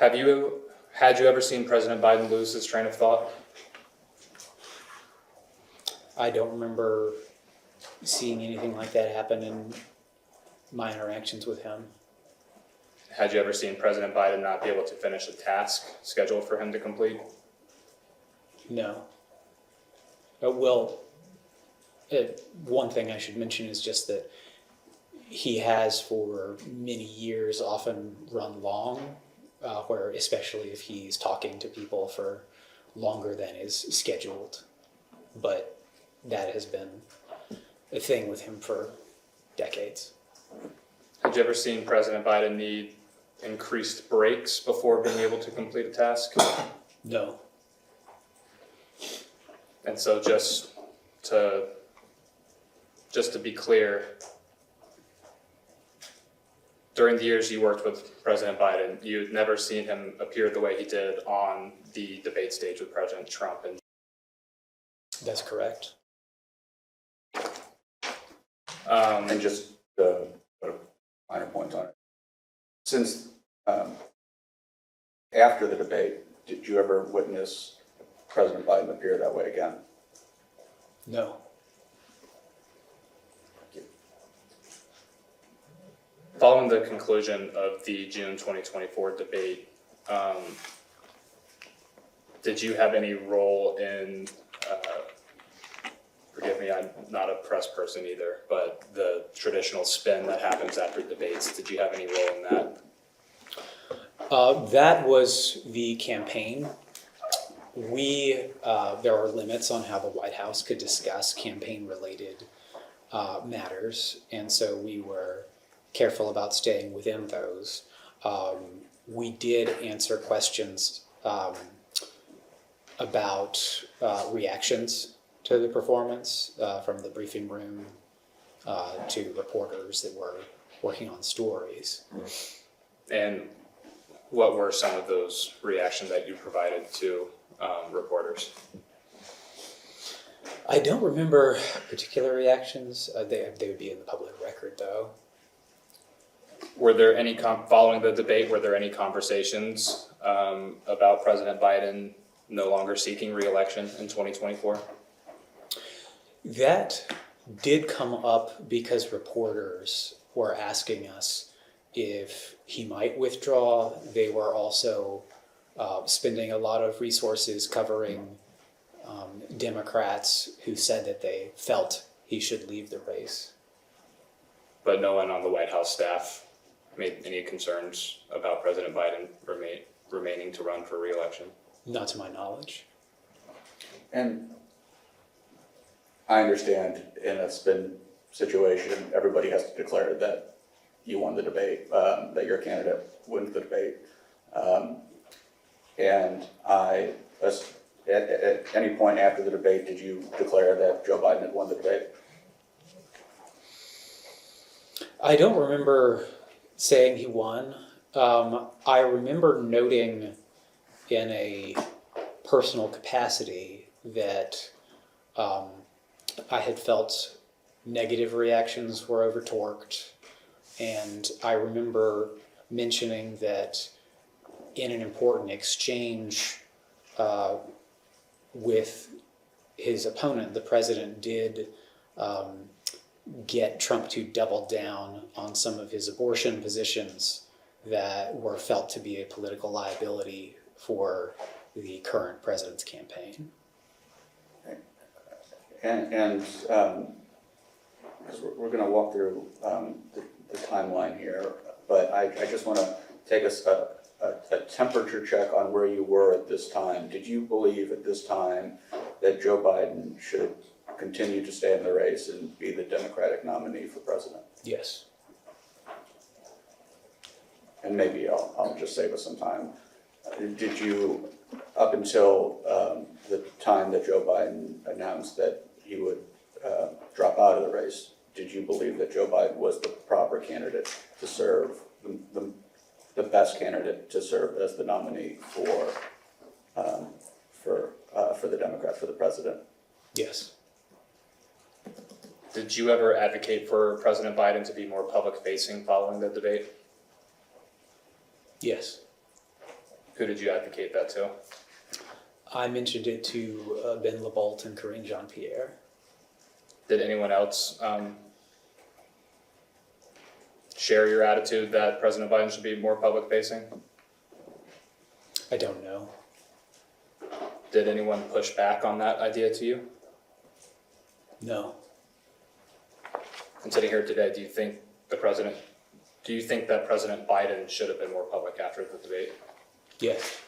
Had you ever seen President Biden lose his train of thought? I don't remember seeing anything like that happen in my interactions with him. Had you ever seen President Biden not be able to finish a task scheduled for him to complete? No. One thing I should mention is just that he has for many years often run long, where especially if he's talking to people for longer than is scheduled. But that has been a thing with him for decades. Had you ever seen President Biden need increased breaks before being able to complete a task? No. And so just to be clear, during the years you worked with President Biden, you'd never seen him appear the way he did on the debate stage with President Trump. And That's correct. And just to put a minor point on it, since after the debate, did you ever witness President Biden appear that way again? No. following the conclusion of the June 2024 debate, did you have any role in, forgive me, I'm not a press person either, but the traditional spin that happens after debates, did you have any role in that? That was the campaign. There are limits on how the White House could discuss campaign-related matters, and so we were careful about staying within those. We did answer questions about reactions to the performance from the briefing room to reporters that were working on stories. And what were some of those reactions that you provided to reporters? I don't remember particular reactions. They would be in the public record, though. Were there any, following the debate, were there any conversations about President Biden no longer seeking re-election in 2024? That did come up because reporters were asking us if he might withdraw. They were also spending a lot of resources covering Democrats who said that they felt he should leave the race. But no one on the White House staff made any concerns about President Biden remaining to run for re-election? Not to my knowledge. And I understand in a spin situation, everybody has to declare that you won the debate, that your candidate wins the debate. And at any point after the debate, did you declare that Joe Biden had won the debate? I don't remember saying he won. I remember noting in a personal capacity that I had felt negative reactions were overtorqued, and I remember mentioning that in an important exchange with his opponent, the president did get Trump to double down on some of his abortion positions that were felt to be a political liability for the current president's campaign. And because we're going to walk through the timeline here, but I just want to take a temperature check on where you were at this time. Did you believe at this time that Joe Biden should continue to stay in the race and be the Democratic nominee for president? Yes. And maybe I'll just save us some time. Did you, up until the time that Joe Biden announced that he would drop out of the race, did you believe that Joe Biden was the proper candidate to serve, the best candidate to serve as the nominee for the Democrats for the president? Yes. Did you ever advocate for President Biden to be more public-facing following the debate? Yes. Who did you advocate that to? I mentioned it to Ben Labolt and Corinne Jean-Pierre. Did anyone else share your attitude that President Biden should be more public facing? I don't know. Did anyone push back on that idea to you? No. And sitting here today, do you think that President Biden should have been more public after the debate? Yes.